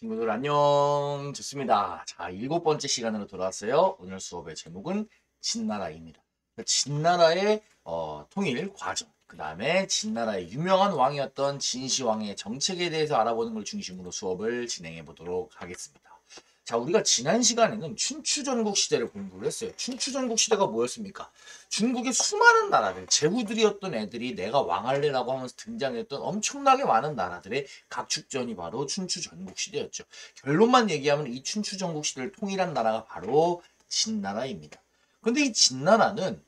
친구들 안녕. 좋습니다. 자, 7번째 시간으로 돌아왔어요. 오늘 수업의 제목은 진나라입니다. 진나라의 통일 과정, 그 다음에 진나라의 유명한 왕이었던 진시황의 정책에 대해서 알아보는 걸 중심으로 수업을 진행해 보도록 하겠습니다. 자, 우리가 지난 시간에는 춘추전국 시대를 공부를 했어요. 춘추전국 시대가 뭐였습니까? 중국의 수많은 나라들, 제후들이었던 애들이 내가 왕할래라고 하면서 등장했던 엄청나게 많은 나라들의 각축전이 바로 춘추전국 시대였죠. 결론만 얘기하면 이 춘추전국 시대를 통일한 나라가 바로 진나라입니다. 근데 이 진나라는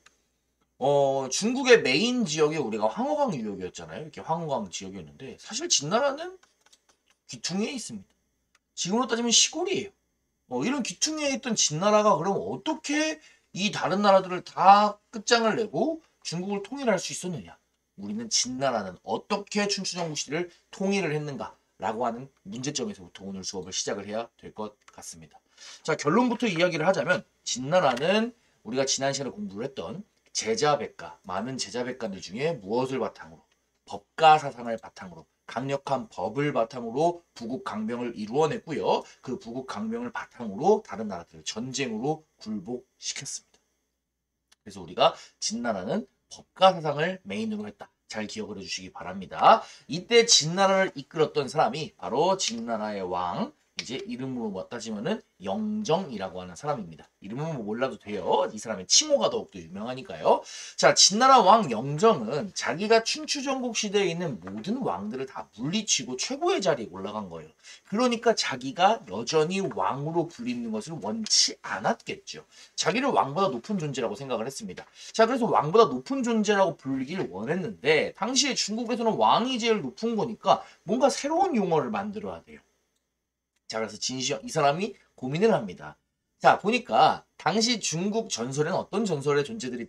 중국의 메인 지역이 우리가 황허강 유역이었잖아요. 이렇게 황허강 지역이었는데 사실 진나라는 귀퉁이에 있습니다. 지금으로 따지면 시골이에요. 이런 귀퉁이에 있던 진나라가 그럼 어떻게 이 다른 나라들을 다 끝장을 내고 중국을 통일할 수 있었느냐? 우리는 진나라는 어떻게 춘추전국 시대를 통일을 했는가라고 하는 문제점에서부터 오늘 수업을 시작을 해야 될 것 같습니다. 자, 결론부터 이야기를 하자면 진나라는 우리가 지난 시간에 공부를 했던 제자백가, 많은 제자백가들 중에 무엇을 바탕으로? 법가 사상을 바탕으로 강력한 법을 바탕으로 부국 강병을 이루어냈고요. 그 부국 강병을 바탕으로 다른 나라들을 전쟁으로 굴복시켰습니다. 그래서 우리가 진나라는 법가 사상을 메인으로 했다. 잘 기억을 해주시기 바랍니다. 이때 진나라를 이끌었던 사람이 바로 진나라의 왕, 이제 이름으로 따지면은 영정이라고 하는 사람입니다. 이름은 몰라도 돼요. 이 사람의 칭호가 더욱더 유명하니까요. 자, 진나라 왕 영정은 자기가 춘추전국 시대에 있는 모든 왕들을 다 물리치고 최고의 자리에 올라간 거예요. 그러니까 자기가 여전히 왕으로 불리는 것을 원치 않았겠죠. 자기를 왕보다 높은 존재라고 생각을 했습니다. 자, 그래서 왕보다 높은 존재라고 불리길 원했는데 당시에 중국에서는 왕이 제일 높은 거니까 뭔가 새로운 용어를 만들어야 돼요. 자, 그래서 진시황 이 사람이 고민을 합니다. 자, 보니까 당시 중국 전설에는 어떤 전설의 존재들이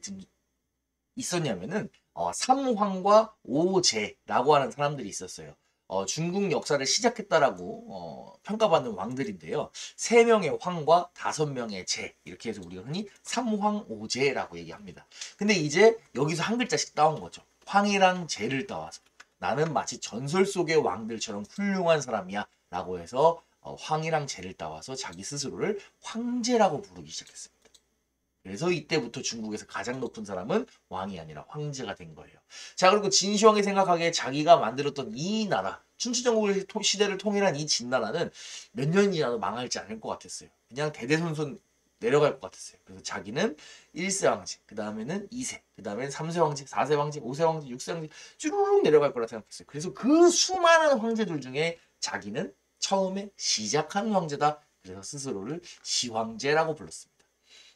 있었냐면은 삼황과 오제라고 하는 사람들이 있었어요. 중국 역사를 시작했다라고 평가받는 왕들인데요. 3명의 황과 5명의 제, 이렇게 해서 우리가 흔히 삼황오제라고 얘기합니다. 근데 이제 여기서 한 글자씩 따온 거죠. 황이랑 제를 따와서 나는 마치 전설 속의 왕들처럼 훌륭한 사람이야 라고 해서 황이랑 제를 따와서 자기 스스로를 황제라고 부르기 시작했습니다. 그래서 이때부터 중국에서 가장 높은 사람은 왕이 아니라 황제가 된 거예요. 자, 그리고 진시황이 생각하기에 자기가 만들었던 이 나라, 춘추전국 시대를 통일한 이 진나라는 몇 년이라도 망하지 않을 것 같았어요. 그냥 대대손손 내려갈 것 같았어요. 그래서 자기는 1세 황제, 그 다음에는 2세, 그 다음에는 3세 황제, 4세 황제, 5세 황제, 6세 황제 쭈루룩 내려갈 거라 생각했어요. 그래서 그 수많은 황제들 중에 자기는 처음에 시작하는 황제다. 그래서 스스로를 시황제라고 불렀습니다.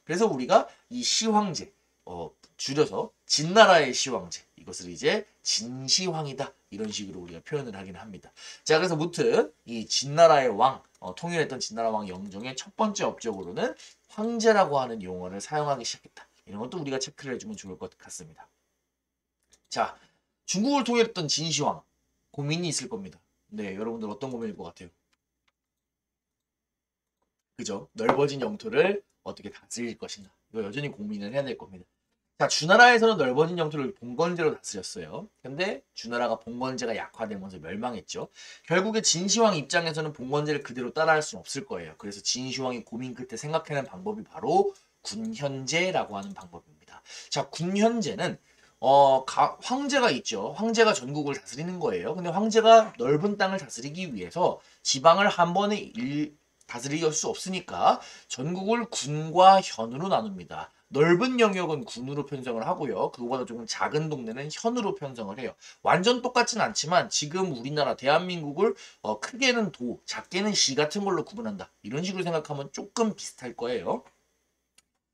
그래서 우리가 이 시황제, 줄여서 진나라의 시황제, 이것을 이제 진시황이다. 이런 식으로 우리가 표현을 하긴 합니다. 자, 그래서 무튼 이 진나라의 왕, 통일했던 진나라 왕 영정의 첫 번째 업적으로는 황제라고 하는 용어를 사용하기 시작했다. 이런 것도 우리가 체크를 해주면 좋을 것 같습니다. 자, 중국을 통일했던 진시황, 고민이 있을 겁니다. 네, 여러분들 어떤 고민일 것 같아요? 그죠? 넓어진 영토를 어떻게 다스릴 것인가? 이거 여전히 고민을 해야 될 겁니다. 자, 주나라에서는 넓어진 영토를 봉건제로 다스렸어요. 근데 주나라가 봉건제가 약화되면서 멸망했죠. 결국에 진시황 입장에서는 봉건제를 그대로 따라할 수는 없을 거예요. 그래서 진시황이 고민 끝에 생각해낸 방법이 바로 군현제라고 하는 방법입니다. 자, 군현제는 황제가 있죠. 황제가 전국을 다스리는 거예요. 근데 황제가 넓은 땅을 다스리기 위해서 지방을 한 번에 다스릴 수 없으니까 전국을 군과 현으로 나눕니다. 넓은 영역은 군으로 편성을 하고요. 그거보다 조금 작은 동네는 현으로 편성을 해요. 완전 똑같진 않지만 지금 우리나라 대한민국을 크게는 도, 작게는 시 같은 걸로 구분한다. 이런 식으로 생각하면 조금 비슷할 거예요.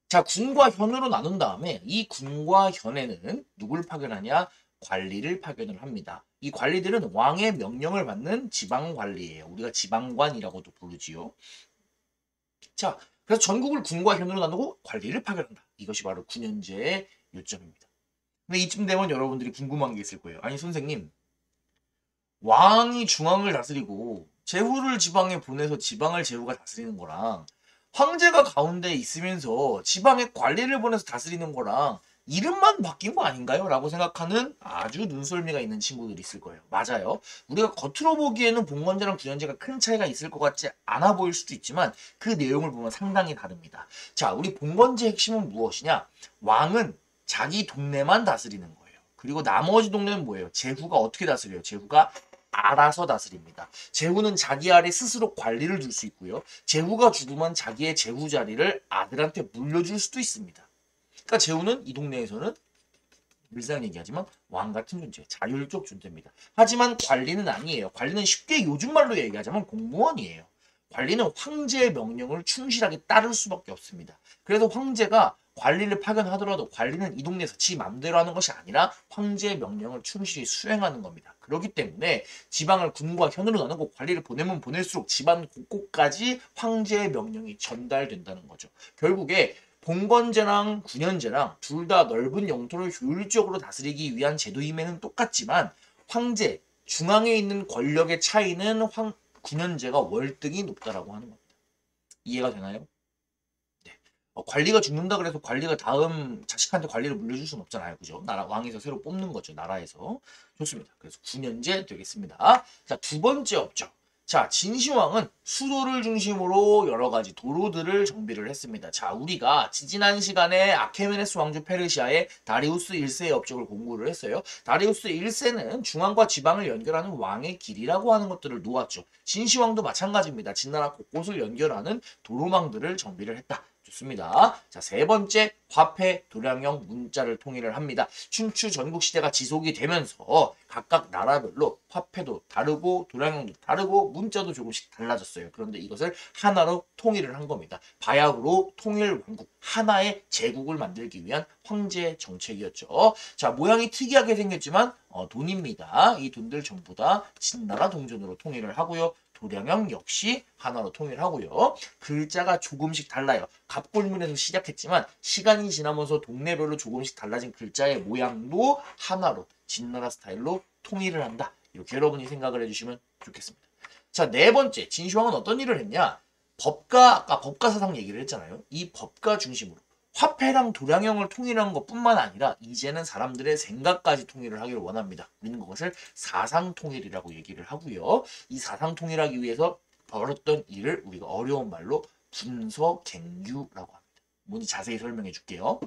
자, 군과 현으로 나눈 다음에 이 군과 현에는 누굴 파견하냐? 관리를 파견을 합니다. 이 관리들은 왕의 명령을 받는 지방관리예요. 우리가 지방관이라고도 부르지요. 자, 그래서 전국을 군과 현으로 나누고 관리를 파견한다. 이것이 바로 군현제의 요점입니다. 근데 이쯤 되면 여러분들이 궁금한 게 있을 거예요. 아니 선생님, 왕이 중앙을 다스리고 제후를 지방에 보내서 지방을 제후가 다스리는 거랑 황제가 가운데 있으면서 지방에 관리를 보내서 다스리는 거랑 이름만 바뀐 거 아닌가요? 라고 생각하는 아주 눈썰미가 있는 친구들이 있을 거예요. 맞아요. 우리가 겉으로 보기에는 봉건제랑 구년제가 큰 차이가 있을 것 같지 않아 보일 수도 있지만 그 내용을 보면 상당히 다릅니다. 자, 우리 봉건제 핵심은 무엇이냐? 왕은 자기 동네만 다스리는 거예요. 그리고 나머지 동네는 뭐예요? 제후가 어떻게 다스려요? 제후가 알아서 다스립니다. 제후는 자기 아래 스스로 관리를 줄 수 있고요. 제후가 죽으면 자기의 제후 자리를 아들한테 물려줄 수도 있습니다. 그러니까 제후는 이 동네에서는 늘상 얘기하지만 왕 같은 존재, 자율적 존재입니다. 하지만 관리는 아니에요. 관리는 쉽게 요즘 말로 얘기하자면 공무원이에요. 관리는 황제의 명령을 충실하게 따를 수밖에 없습니다. 그래서 황제가 관리를 파견하더라도 관리는 이 동네에서 지 맘대로 하는 것이 아니라 황제의 명령을 충실히 수행하는 겁니다. 그렇기 때문에 지방을 군과 현으로 나누고 관리를 보내면 보낼수록 집안 곳곳까지 황제의 명령이 전달된다는 거죠. 결국에 봉건제랑 군현제랑 둘 다 넓은 영토를 효율적으로 다스리기 위한 제도임에는 똑같지만 황제, 중앙에 있는 권력의 차이는 군현제가 월등히 높다라고 하는 겁니다. 이해가 되나요? 네. 관리가 죽는다 그래서 관리가 다음 자식한테 관리를 물려줄 수는 없잖아요. 그죠? 나라 왕에서 새로 뽑는 거죠. 나라에서. 좋습니다. 그래서 군현제 되겠습니다. 자, 두 번째 업적. 자, 진시황은 수도를 중심으로 여러 가지 도로들을 정비를 했습니다. 자, 우리가 지지난 시간에 아케메네스 왕조 페르시아의 다리우스 1세의 업적을 공부를 했어요. 다리우스 1세는 중앙과 지방을 연결하는 왕의 길이라고 하는 것들을 놓았죠. 진시황도 마찬가지입니다. 진나라 곳곳을 연결하는 도로망들을 정비를 했다. 좋습니다. 자, 세 번째, 화폐, 도량형, 문자를 통일을 합니다. 춘추 전국시대가 지속이 되면서 각각 나라별로 화폐도 다르고 도량형도 다르고 문자도 조금씩 달라졌어요. 그런데 이것을 하나로 통일을 한 겁니다. 바야흐로 통일 왕국, 하나의 제국을 만들기 위한 황제의 정책이었죠. 자, 모양이 특이하게 생겼지만 돈입니다. 이 돈들 전부 다 진나라 동전으로 통일을 하고요. 도량형 역시 하나로 통일하고요. 글자가 조금씩 달라요. 갑골문에서 시작했지만 시간이 지나면서 동네별로 조금씩 달라진 글자의 모양도 하나로 진나라 스타일로 통일을 한다. 이렇게 여러분이 생각을 해주시면 좋겠습니다. 자, 네 번째, 진시황은 어떤 일을 했냐? 아까 법가 사상 얘기를 했잖아요. 이 법가 중심으로 화폐랑 도량형을 통일한 것뿐만 아니라 이제는 사람들의 생각까지 통일을 하기를 원합니다. 우리는 그것을 사상통일이라고 얘기를 하고요. 이 사상통일하기 위해서 벌였던 일을 우리가 어려운 말로 분서갱유라고 합니다. 뭔지 자세히 설명해 줄게요.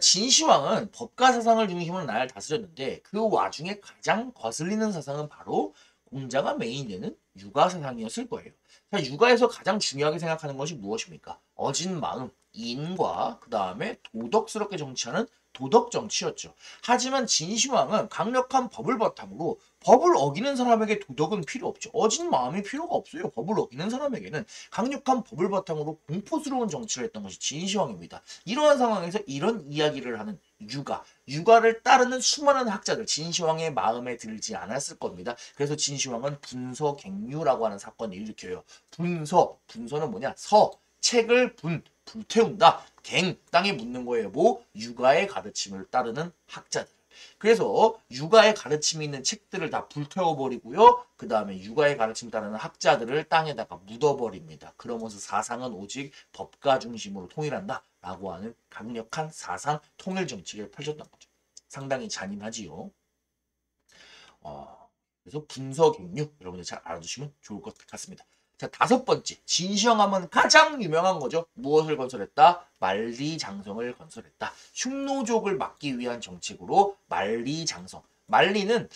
진시황은 법가 사상을 중심으로 나라를 다스렸는데 그 와중에 가장 거슬리는 사상은 바로 공자가 메인되는 육아 사상이었을 거예요. 자, 육아에서 가장 중요하게 생각하는 것이 무엇입니까? 어진 마음, 인과 그 다음에 도덕스럽게 정치하는 도덕 정치였죠. 하지만 진시황은 강력한 법을 바탕으로 법을 어기는 사람에게 도덕은 필요 없죠. 어진 마음이 필요가 없어요. 법을 어기는 사람에게는 강력한 법을 바탕으로 공포스러운 정치를 했던 것이 진시황입니다. 이러한 상황에서 이런 이야기를 하는 육아를 따르는 수많은 학자들 진시황의 마음에 들지 않았을 겁니다. 그래서 진시황은 분서갱유라고 하는 사건을 일으켜요. 분서는 뭐냐? 책을 불태운다. 땅에 묻는 거예요. 육아의 가르침을 따르는 학자들. 그래서 육아의 가르침이 있는 책들을 다 불태워버리고요. 그 다음에 육아의 가르침 따르는 학자들을 땅에다가 묻어버립니다. 그러면서 사상은 오직 법가 중심으로 통일한다. 라고 하는 강력한 사상 통일 정책을 펼쳤던 거죠. 상당히 잔인하지요. 그래서 분서갱유 여러분들 잘 알아두시면 좋을 것 같습니다. 자, 다섯 번째, 진시황하면 가장 유명한 거죠. 무엇을 건설했다? 만리장성을 건설했다. 흉노족을 막기 위한 정책으로 만리장성. 만리는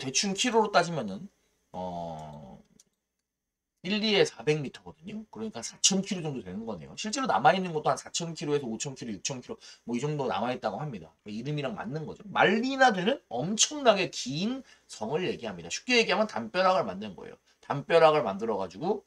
대충 키로로 따지면은 1, 2에 400m거든요. 그러니까 4,000km 정도 되는 거네요. 실제로 남아있는 것도 한 4,000km에서 5,000km, 6,000km 이 정도 남아있다고 합니다. 이름이랑 맞는 거죠. 만리나 되는 엄청나게 긴 성을 얘기합니다. 쉽게 얘기하면 담벼락을 만든 거예요. 담벼락을 만들어가지고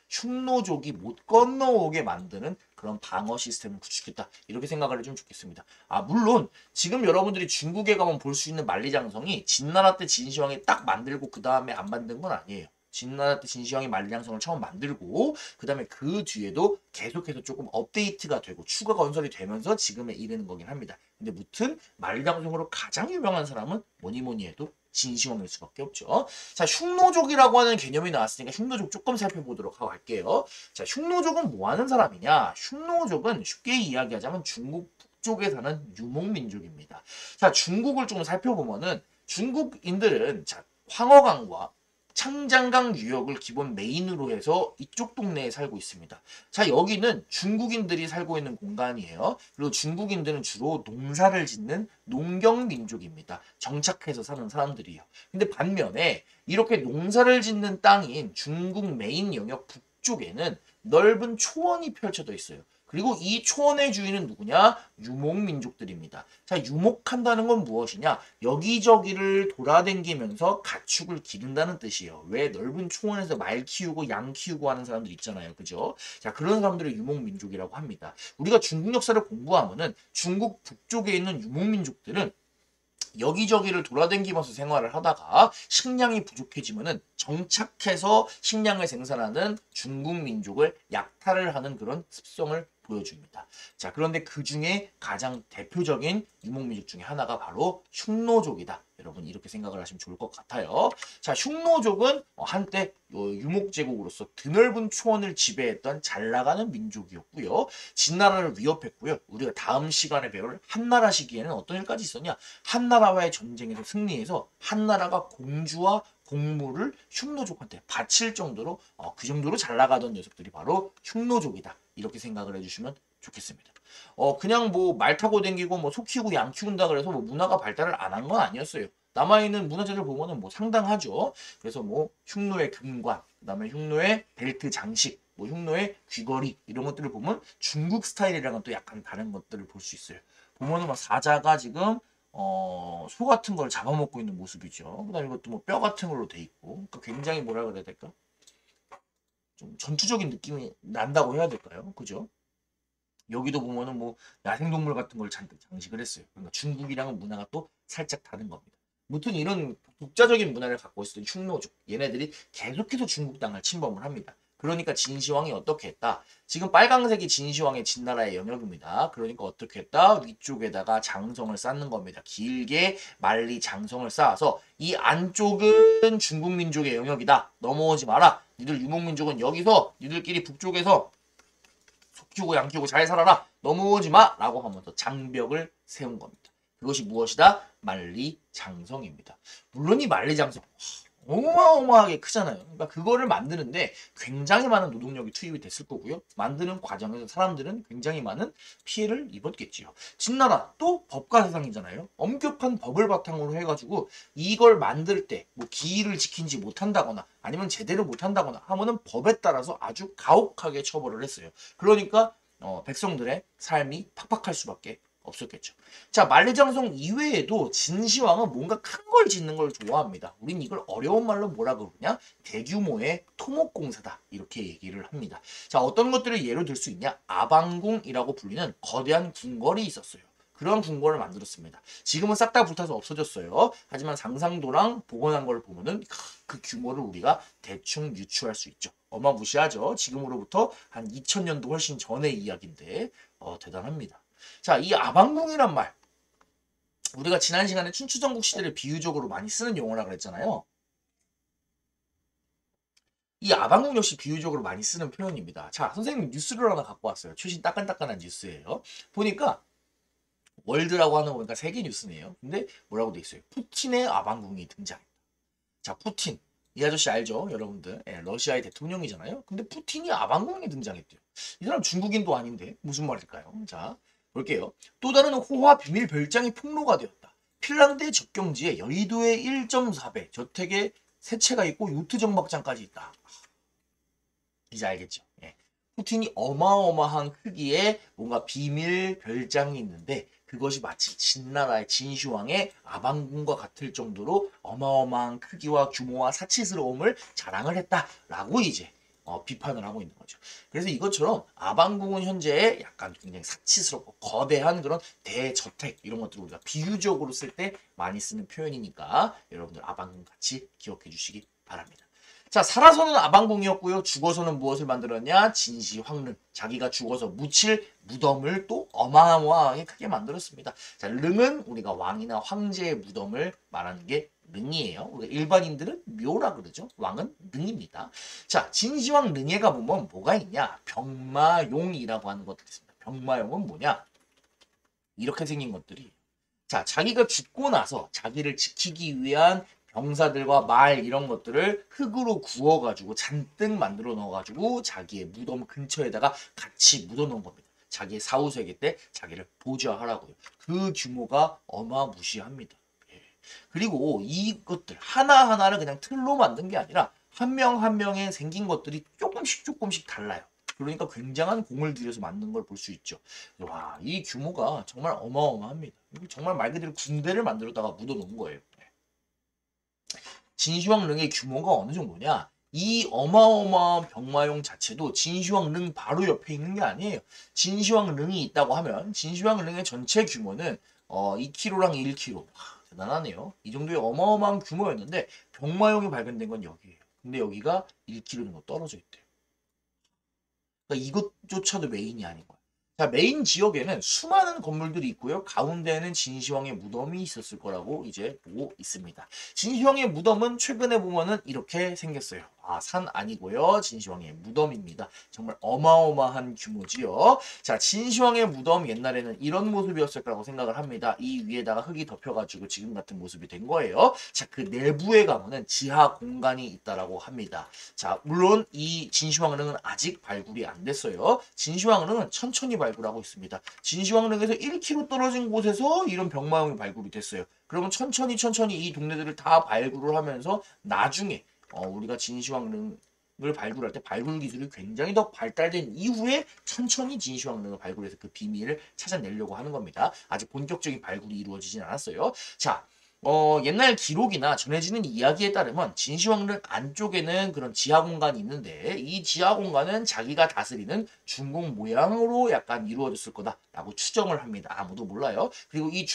흉노족이 못 건너오게 만드는 그런 방어 시스템을 구축했다. 이렇게 생각을 해주면 좋겠습니다. 물론 지금 여러분들이 중국에 가면 볼 수 있는 만리장성이 진나라 때 진시황이 딱 만들고 그 다음에 안 만든 건 아니에요. 진나라 때 진시황이 만리장성을 처음 만들고 그 다음에 그 뒤에도 계속해서 조금 업데이트가 되고 추가 건설이 되면서 지금에 이르는 거긴 합니다. 근데 무튼 만리장성으로 가장 유명한 사람은 뭐니 해도 진시황일 수밖에 없죠. 자, 흉노족이라고 하는 개념이 나왔으니까 흉노족 조금 살펴보도록 하고 갈게요. 자, 흉노족은 뭐 하는 사람이냐? 흉노족은 쉽게 이야기하자면 중국 북쪽에 사는 유목민족입니다. 자, 중국을 좀 살펴보면은 중국인들은 자, 황허강과 창장강 유역을 기본 메인으로 해서 이쪽 동네에 살고 있습니다. 자, 여기는 중국인들이 살고 있는 공간이에요. 그리고 중국인들은 주로 농사를 짓는 농경민족입니다. 정착해서 사는 사람들이에요. 근데 반면에 이렇게 농사를 짓는 땅인 중국 메인 영역 북쪽에는 넓은 초원이 펼쳐져 있어요. 그리고 이 초원의 주인은 누구냐? 유목민족들입니다. 자, 유목한다는 건 무엇이냐? 여기저기를 돌아다니면서 가축을 기른다는 뜻이에요. 왜? 넓은 초원에서 말 키우고 양 키우고 하는 사람들 있잖아요. 그죠? 자, 그런 사람들을 유목민족이라고 합니다. 우리가 중국 역사를 공부하면은 중국 북쪽에 있는 유목민족들은 여기저기를 돌아다니면서 생활을 하다가 식량이 부족해지면은 정착해서 식량을 생산하는 중국 민족을 약탈을 하는 그런 습성을 보여줍니다. 자, 그런데 그 중에 가장 대표적인 유목민족 중에 하나가 바로 흉노족이다. 여러분 이렇게 생각을 하시면 좋을 것 같아요. 자, 흉노족은 한때 유목제국으로서 드넓은 초원을 지배했던 잘 나가는 민족이었고요. 진나라를 위협했고요. 우리가 다음 시간에 배울 한나라 시기에는 어떤 일까지 있었냐? 한나라와의 전쟁에서 승리해서 한나라가 공주와 공물을 흉노족한테 바칠 정도로 그 정도로 잘 나가던 녀석들이 바로 흉노족이다. 이렇게 생각을 해주시면 좋겠습니다. 그냥 뭐 말 타고 댕기고 뭐 소 키우고 양 키운다 그래서 뭐 문화가 발달을 안 한 건 아니었어요. 남아있는 문화재들 보면은 뭐 상당하죠. 그래서 뭐 흉노의 금관, 그다음에 흉노의 벨트 장식, 뭐 흉노의 귀걸이 이런 것들을 보면 중국 스타일이랑은 또 약간 다른 것들을 볼 수 있어요. 보면은 막 사자가 지금 소 같은 걸 잡아먹고 있는 모습이죠. 그다음에 이것도 뭐 뼈 같은 걸로 돼 있고, 그러니까 굉장히 뭐라 그래야 될까? 좀 전투적인 느낌이 난다고 해야 될까요? 그죠? 여기도 보면은 뭐 야생동물 같은 걸 잔뜩 장식을 했어요. 그러니까 중국이랑은 문화가 또 살짝 다른 겁니다. 무튼 이런 독자적인 문화를 갖고 있었던 흉노족, 얘네들이 계속해서 중국 땅을 침범을 합니다. 그러니까 진시황이 어떻게 했다? 지금 빨강색이 진시황의 진나라의 영역입니다. 그러니까 어떻게 했다? 위쪽에다가 장성을 쌓는 겁니다. 길게 만리 장성을 쌓아서 이 안쪽은 중국 민족의 영역이다. 넘어오지 마라. 니들 유목민족은 여기서 니들끼리 북쪽에서 소 키우고 양 키우고 잘 살아라. 넘어오지 마. 라고 하면서 장벽을 세운 겁니다. 그것이 무엇이다? 만리장성입니다. 물론 이 만리장성 어마어마하게 크잖아요. 그러니까 그거를 만드는데 굉장히 많은 노동력이 투입이 됐을 거고요. 만드는 과정에서 사람들은 굉장히 많은 피해를 입었겠지요. 진나라 또 법과 세상이잖아요. 엄격한 법을 바탕으로 해가지고 이걸 만들 때 뭐 기일을 지키지 못한다거나 아니면 제대로 못한다거나 하면은 법에 따라서 아주 가혹하게 처벌을 했어요. 그러니까 백성들의 삶이 팍팍할 수밖에 없었겠죠. 자, 만리장성 이외에도 진시황은 뭔가 큰 걸 짓는 걸 좋아합니다. 우린 이걸 어려운 말로 뭐라 그러냐? 대규모의 토목공사다. 이렇게 얘기를 합니다. 자, 어떤 것들을 예로 들 수 있냐? 아방궁이라고 불리는 거대한 궁궐이 있었어요. 그런 궁궐을 만들었습니다. 지금은 싹 다 불타서 없어졌어요. 하지만 상상도랑 복원한 걸 보면은 그 규모를 우리가 대충 유추할 수 있죠. 어마무시하죠. 지금으로부터 한 2000년도 훨씬 전의 이야기인데 대단합니다. 자, 이 아방궁이란 말 우리가 지난 시간에 춘추전국 시대를 비유적으로 많이 쓰는 용어라 그랬잖아요. 이 아방궁 역시 비유적으로 많이 쓰는 표현입니다. 자, 선생님 뉴스를 하나 갖고 왔어요. 최신 따끈따끈한 뉴스예요. 보니까 월드라고 하는 거니까 세계 뉴스네요. 근데 뭐라고 돼 있어요? 푸틴의 아방궁이 등장했다. 자, 푸틴. 이 아저씨 알죠? 여러분들. 예, 러시아의 대통령이잖아요. 근데 푸틴이 아방궁에 등장했대요. 이 사람 중국인도 아닌데 무슨 말일까요? 자, 볼게요. 또 다른 호화 비밀 별장이 폭로가 되었다. 핀란드 접경지에 여의도의 1.4배 저택에 세 채가 있고 요트 정박장까지 있다. 이제 알겠죠? 예. 푸틴이 어마어마한 크기의 뭔가 비밀 별장이 있는데 그것이 마치 진나라의 진시황의 아방궁과 같을 정도로 어마어마한 크기와 규모와 사치스러움을 자랑을 했다라고 이제 비판을 하고 있는 거죠. 그래서 이것처럼 아방궁은 현재 약간 굉장히 사치스럽고 거대한 그런 대저택 이런 것들을 우리가 비유적으로 쓸 때 많이 쓰는 표현이니까 여러분들 아방궁 같이 기억해 주시기 바랍니다. 자, 살아서는 아방궁이었고요. 죽어서는 무엇을 만들었냐? 진시황릉. 자기가 죽어서 묻힐 무덤을 또 어마어마하게 크게 만들었습니다. 자, 릉은 우리가 왕이나 황제의 무덤을 말하는 게 릉이에요. 우리가 일반인들은 묘라 그러죠. 왕은 릉입니다. 자, 진시황 릉에가 보면 뭐가 있냐? 병마용이라고 하는 것들이 있습니다. 병마용은 뭐냐? 이렇게 생긴 것들이. 자, 자기가 죽고 나서 자기를 지키기 위한 병사들과 말 이런 것들을 흙으로 구워가지고 잔뜩 만들어 넣어가지고 자기의 무덤 근처에다가 같이 묻어 놓은 겁니다. 자기의 사후세계 때 자기를 보좌하라고요. 그 규모가 어마무시합니다. 예. 그리고 이것들 하나하나를 그냥 틀로 만든 게 아니라 한 명 한 명에 생긴 것들이 조금씩 조금씩 달라요. 그러니까 굉장한 공을 들여서 만든 걸 볼 수 있죠. 와, 이 규모가 정말 어마어마합니다. 정말 말 그대로 군대를 만들었다가 묻어놓은 거예요. 진시황릉의 규모가 어느 정도냐? 이 어마어마한 병마용 자체도 진시황릉 바로 옆에 있는 게 아니에요. 진시황릉이 있다고 하면 진시황릉의 전체 규모는 2km랑 1km. 와, 대단하네요. 이 정도의 어마어마한 규모였는데 병마용이 발견된 건 여기예요. 근데 여기가 1km 정도 떨어져 있대요. 그러니까 이것조차도 메인이 아닌 거야. 자, 메인 지역에는 수많은 건물들이 있고요. 가운데에는 진시황의 무덤이 있었을 거라고 이제 보고 있습니다. 진시황의 무덤은 최근에 보면은 이렇게 생겼어요. 아, 산 아니고요. 진시황의 무덤입니다. 정말 어마어마한 규모지요. 자, 진시황의 무덤 옛날에는 이런 모습이었을 거라고 생각을 합니다. 이 위에다가 흙이 덮여가지고 지금 같은 모습이 된 거예요. 자, 그 내부에 가면은 지하 공간이 있다라고 합니다. 자, 물론 이 진시황릉은 아직 발굴이 안 됐어요. 진시황릉은 천천히 발굴하고 있습니다. 진시황릉에서 1km 떨어진 곳에서 이런 병마용이 발굴이 됐어요. 그러면 천천히 이 동네들을 다 발굴을 하면서 나중에 우리가 진시황릉을 발굴할 때 발굴 기술이 굉장히 더 발달된 이후에 천천히 진시황릉을 발굴해서 그 비밀을 찾아내려고 하는 겁니다. 아직 본격적인 발굴이 이루어지진 않았어요. 자, 옛날 기록이나 전해지는 이야기에 따르면 진시황릉 안쪽에는 그런 지하 공간이 있는데 이 지하 공간은 자기가 다스리는 중국 모양으로 약간 이루어졌을 거다라고 추정을 합니다. 아무도 몰라요. 그리고 이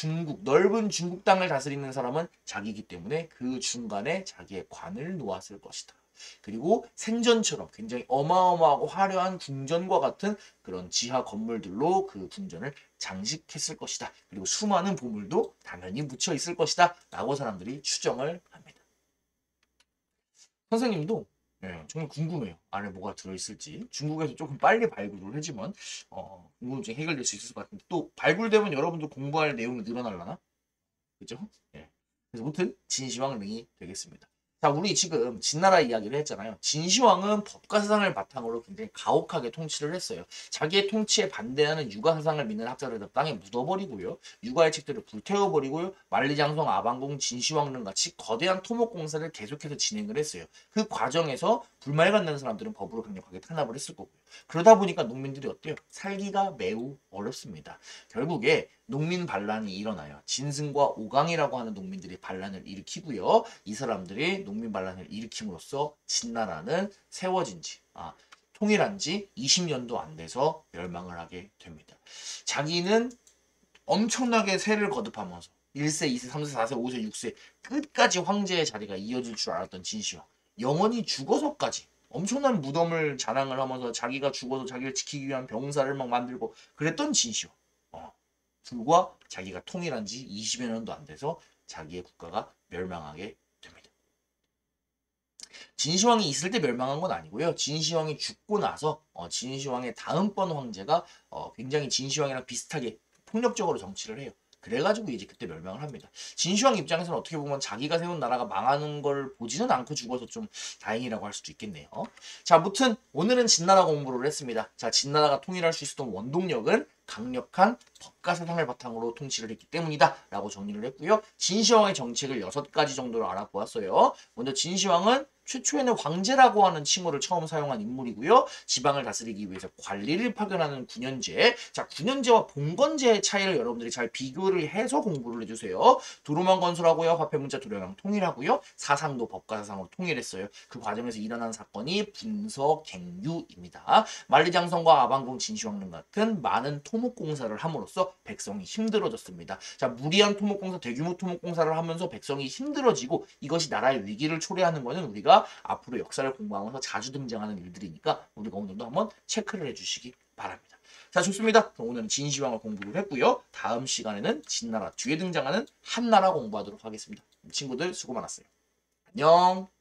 넓은 중국 땅을 다스리는 사람은 자기이기 때문에 그 중간에 자기의 관을 놓았을 것이다. 그리고 생전처럼 굉장히 어마어마하고 화려한 궁전과 같은 그런 지하 건물들로 그 궁전을 장식했을 것이다. 그리고 수많은 보물도 당연히 묻혀 있을 것이다. 라고 사람들이 추정을 합니다. 선생님도 정말 궁금해요. 안에 뭐가 들어있을지. 중국에서 조금 빨리 발굴을 하지만 궁금증이 해결될 수 있을 것 같은데 또 발굴되면 여러분도 공부할 내용이 늘어날라나? 그죠? 예. 그래서 아무튼 진시황릉이 되겠습니다. 자, 우리 지금 진나라 이야기를 했잖아요. 진시황은 법과 사상을 바탕으로 굉장히 가혹하게 통치를 했어요. 자기의 통치에 반대하는 유가 사상을 믿는 학자를 땅에 묻어버리고요. 유가의 책들을 불태워버리고요. 만리장성, 아방궁, 진시황릉 같이 거대한 토목 공사를 계속해서 진행을 했어요. 그 과정에서 불만이 나는 사람들은 법으로 강력하게 탄압을 했을 거고요. 그러다 보니까 농민들이 어때요? 살기가 매우 어렵습니다. 결국에 농민 반란이 일어나요. 진승과 오강이라고 하는 농민들이 반란을 일으키고요. 이 사람들이 농민 반란을 일으킴으로써 진나라는 세워진 지, 통일한 지 20년도 안 돼서 멸망을 하게 됩니다. 자기는 엄청나게 세를 거듭하면서 1세, 2세, 3세, 4세, 5세, 6세 끝까지 황제의 자리가 이어질 줄 알았던 진시황. 영원히 죽어서까지 엄청난 무덤을 자랑을 하면서 자기가 죽어서 자기를 지키기 위한 병사를 막 만들고 그랬던 진시황. 불과 자기가 통일한 지 20여 년도 안 돼서 자기의 국가가 멸망하게 됩니다. 진시황이 있을 때 멸망한 건 아니고요. 진시황이 죽고 나서 진시황의 다음번 황제가 굉장히 진시황이랑 비슷하게 폭력적으로 정치를 해요. 그래가지고 이제 그때 멸망을 합니다. 진시황 입장에서는 어떻게 보면 자기가 세운 나라가 망하는 걸 보지는 않고 죽어서 좀 다행이라고 할 수도 있겠네요. 자, 아무튼 오늘은 진나라 공부를 했습니다. 자, 진나라가 통일할 수 있었던 원동력은 강력한 법과 사상을 바탕으로 통치를 했기 때문이다 라고 정리를 했고요. 진시황의 정책을 6가지 정도로 알아보았어요. 먼저 진시황은 최초에는 황제라고 하는 칭호를 처음 사용한 인물이고요. 지방을 다스리기 위해서 관리를 파견하는 군현제. 자, 군현제와 봉건제의 차이를 여러분들이 잘 비교를 해서 공부를 해주세요. 도로만 건설하고요. 화폐 문자 도량형 통일하고요. 사상도 법과 사상으로 통일했어요. 그 과정에서 일어난 사건이 분서갱유입니다. 만리장성과 아방궁 진시황릉 같은 많은 토목공사를 함으로써 백성이 힘들어졌습니다. 자, 무리한 토목공사, 대규모 토목공사를 하면서 백성이 힘들어지고 이것이 나라의 위기를 초래하는 것은 우리가 앞으로 역사를 공부하면서 자주 등장하는 일들이니까 우리가 오늘도 한번 체크를 해주시기 바랍니다. 자, 좋습니다. 오늘은 진시황을 공부를 했고요. 다음 시간에는 진나라 뒤에 등장하는 한나라 공부하도록 하겠습니다. 친구들 수고 많았어요. 안녕.